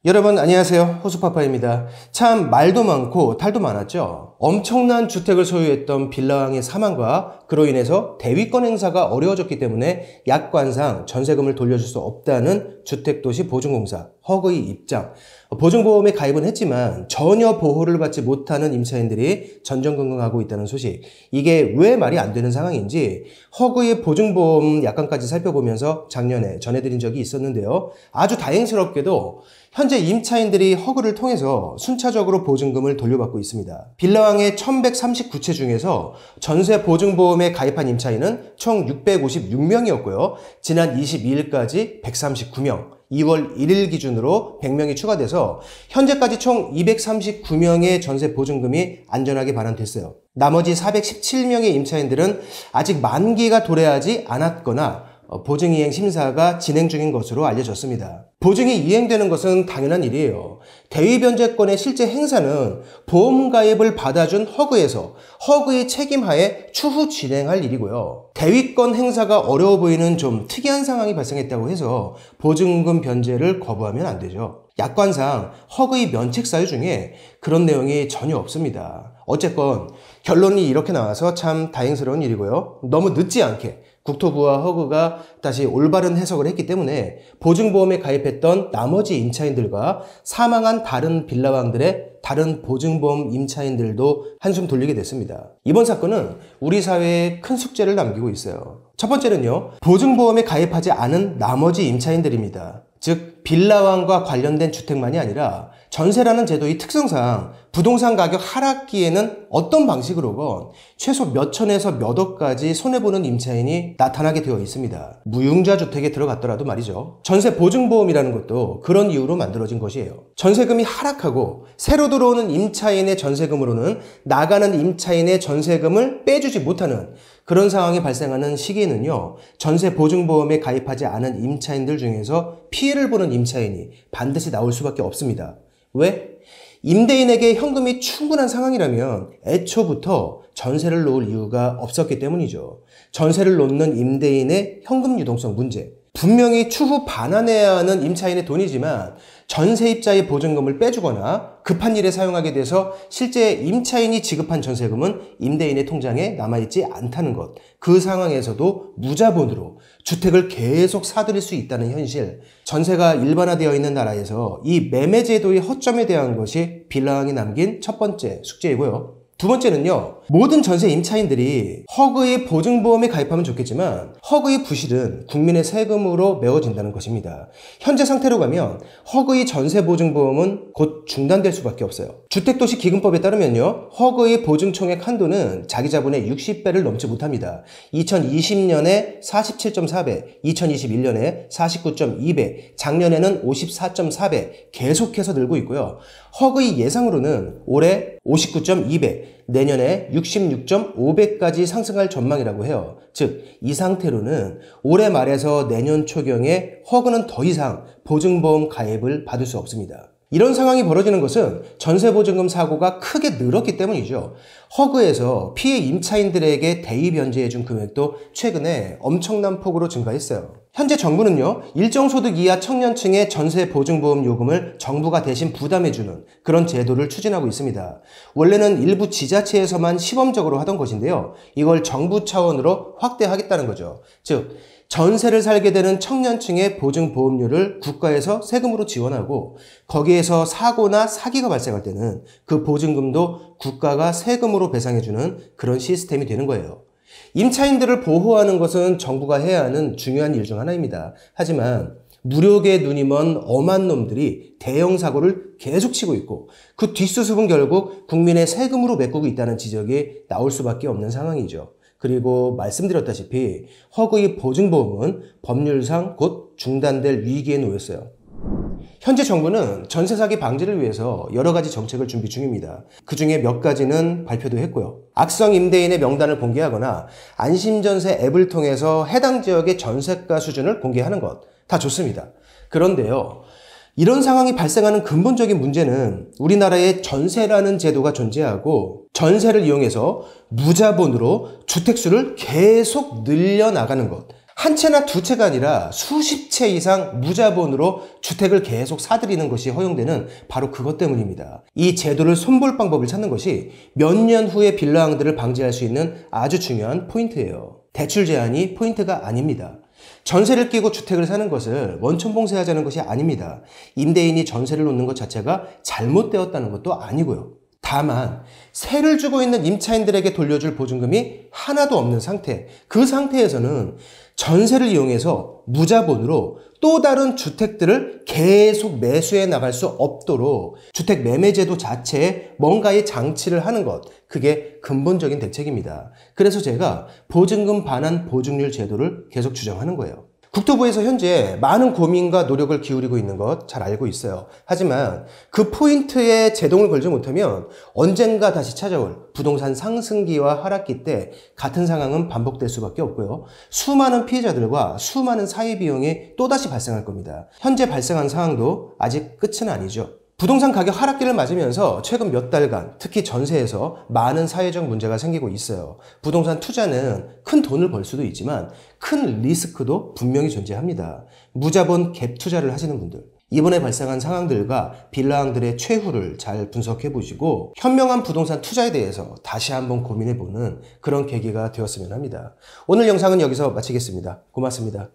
여러분 안녕하세요. 호수파파입니다. 참 말도 많고 탈도 많았죠. 엄청난 주택을 소유했던 빌라왕의 사망과 그로 인해서 대위권 행사가 어려워졌기 때문에 약관상 전세금을 돌려줄 수 없다는 주택도시보증공사 허그의 입장. 보증보험에 가입은 했지만 전혀 보호를 받지 못하는 임차인들이 전전긍긍하고 있다는 소식. 이게 왜 말이 안 되는 상황인지 허그의 보증보험 약관까지 살펴보면서 작년에 전해드린 적이 있었는데요. 아주 다행스럽게도 현재 임차인들이 허그를 통해서 순차적으로 보증금을 돌려받고 있습니다. 빌라왕의 1139채 중에서 전세 보증보험에 가입한 임차인은 총 656명이었고요. 지난 22일까지 139명, 2월 1일 기준으로 100명이 추가돼서 현재까지 총 239명의 전세 보증금이 안전하게 반환됐어요. 나머지 417명의 임차인들은 아직 만기가 도래하지 않았거나 보증이행 심사가 진행 중인 것으로 알려졌습니다. 보증이 이행되는 것은 당연한 일이에요. 대위변제권의 실제 행사는 보험 가입을 받아준 허그에서 허그의 책임하에 추후 진행할 일이고요. 대위권 행사가 어려워 보이는 좀 특이한 상황이 발생했다고 해서 보증금 변제를 거부하면 안 되죠. 약관상 허그의 면책 사유 중에 그런 내용이 전혀 없습니다. 어쨌건 결론이 이렇게 나와서 참 다행스러운 일이고요. 너무 늦지 않게 국토부와 허그가 다시 올바른 해석을 했기 때문에 보증보험에 가입했던 나머지 임차인들과 사망한 다른 빌라왕들의 다른 보증보험 임차인들도 한숨 돌리게 됐습니다. 이번 사건은 우리 사회에 큰 숙제를 남기고 있어요. 첫 번째는요, 보증보험에 가입하지 않은 나머지 임차인들입니다. 즉 빌라왕과 관련된 주택만이 아니라 전세라는 제도의 특성상 부동산 가격 하락기에는 어떤 방식으로건 최소 몇 천에서 몇 억까지 손해보는 임차인이 나타나게 되어 있습니다. 무융자 주택에 들어갔더라도 말이죠. 전세 보증보험이라는 것도 그런 이유로 만들어진 것이에요. 전세금이 하락하고 새로 들어오는 임차인의 전세금으로는 나가는 임차인의 전세금을 빼주지 못하는 그런 상황이 발생하는 시기에는요, 전세 보증보험에 가입하지 않은 임차인들 중에서 피해를 보는 임차인이 반드시 나올 수밖에 없습니다. 왜? 임대인에게 현금이 충분한 상황이라면 애초부터 전세를 놓을 이유가 없었기 때문이죠. 전세를 놓는 임대인의 현금 유동성 문제. 분명히 추후 반환해야 하는 임차인의 돈이지만 전세입자의 보증금을 빼주거나 급한 일에 사용하게 돼서 실제 임차인이 지급한 전세금은 임대인의 통장에 남아있지 않다는 것. 그 상황에서도 무자본으로 주택을 계속 사들일 수 있다는 현실. 전세가 일반화되어 있는 나라에서 이 매매제도의 허점에 대한 것이 빌라왕이 남긴 첫 번째 숙제이고요. 두 번째는요, 모든 전세 임차인들이 허그의 보증보험에 가입하면 좋겠지만 허그의 부실은 국민의 세금으로 메워진다는 것입니다. 현재 상태로 가면 허그의 전세보증보험은 곧 중단될 수밖에 없어요. 주택도시기금법에 따르면요, 허그의 보증총액 한도는 자기 자본의 60배를 넘지 못합니다. 2020년에 47.4배, 2021년에 49.2배, 작년에는 54.4배 계속해서 늘고 있고요. 허그의 예상으로는 올해 59.2배, 내년에 66.5배까지 상승할 전망이라고 해요. 즉, 이 상태로는 올해 말에서 내년 초경에 허그는 더 이상 보증보험 가입을 받을 수 없습니다. 이런 상황이 벌어지는 것은 전세보증금 사고가 크게 늘었기 때문이죠. 허그에서 피해 임차인들에게 대위 변제해준 금액도 최근에 엄청난 폭으로 증가했어요. 현재 정부는요, 일정 소득 이하 청년층의 전세 보증보험 요금을 정부가 대신 부담해주는 그런 제도를 추진하고 있습니다. 원래는 일부 지자체에서만 시범적으로 하던 것인데요, 이걸 정부 차원으로 확대하겠다는 거죠. 즉, 전세를 살게 되는 청년층의 보증보험료를 국가에서 세금으로 지원하고 거기에서 사고나 사기가 발생할 때는 그 보증금도 국가가 세금으로 배상해주는 그런 시스템이 되는 거예요. 임차인들을 보호하는 것은 정부가 해야 하는 중요한 일 중 하나입니다. 하지만 무력의 눈이 먼 엄한 놈들이 대형 사고를 계속 치고 있고 그 뒷수습은 결국 국민의 세금으로 메꾸고 있다는 지적이 나올 수밖에 없는 상황이죠. 그리고 말씀드렸다시피 허그의 보증보험은 법률상 곧 중단될 위기에 놓였어요. 현재 정부는 전세 사기 방지를 위해서 여러 가지 정책을 준비 중입니다. 그 중에 몇 가지는 발표도 했고요. 악성 임대인의 명단을 공개하거나 안심전세 앱을 통해서 해당 지역의 전세가 수준을 공개하는 것, 다 좋습니다. 그런데요, 이런 상황이 발생하는 근본적인 문제는 우리나라에 전세라는 제도가 존재하고 전세를 이용해서 무자본으로 주택수를 계속 늘려나가는 것, 한 채나 두 채가 아니라 수십 채 이상 무자본으로 주택을 계속 사들이는 것이 허용되는 바로 그것 때문입니다. 이 제도를 손볼 방법을 찾는 것이 몇 년 후에 빌라왕들을 방지할 수 있는 아주 중요한 포인트예요. 대출 제한이 포인트가 아닙니다. 전세를 끼고 주택을 사는 것을 원천봉쇄하자는 것이 아닙니다. 임대인이 전세를 놓는 것 자체가 잘못되었다는 것도 아니고요. 다만 세를 주고 있는 임차인들에게 돌려줄 보증금이 하나도 없는 상태, 그 상태에서는 전세를 이용해서 무자본으로 또 다른 주택들을 계속 매수해 나갈 수 없도록 주택 매매제도 자체에 뭔가의 장치를 하는 것, 그게 근본적인 대책입니다. 그래서 제가 보증금 반환 보증률 제도를 계속 주장하는 거예요. 국토부에서 현재 많은 고민과 노력을 기울이고 있는 것 잘 알고 있어요. 하지만 그 포인트에 제동을 걸지 못하면 언젠가 다시 찾아올 부동산 상승기와 하락기 때 같은 상황은 반복될 수밖에 없고요. 수많은 피해자들과 수많은 사회 비용이 또다시 발생할 겁니다. 현재 발생한 상황도 아직 끝은 아니죠. 부동산 가격 하락기를 맞으면서 최근 몇 달간 특히 전세에서 많은 사회적 문제가 생기고 있어요. 부동산 투자는 큰 돈을 벌 수도 있지만 큰 리스크도 분명히 존재합니다. 무자본 갭 투자를 하시는 분들, 이번에 발생한 상황들과 빌라왕들의 최후를 잘 분석해 보시고 현명한 부동산 투자에 대해서 다시 한번 고민해 보는 그런 계기가 되었으면 합니다. 오늘 영상은 여기서 마치겠습니다. 고맙습니다.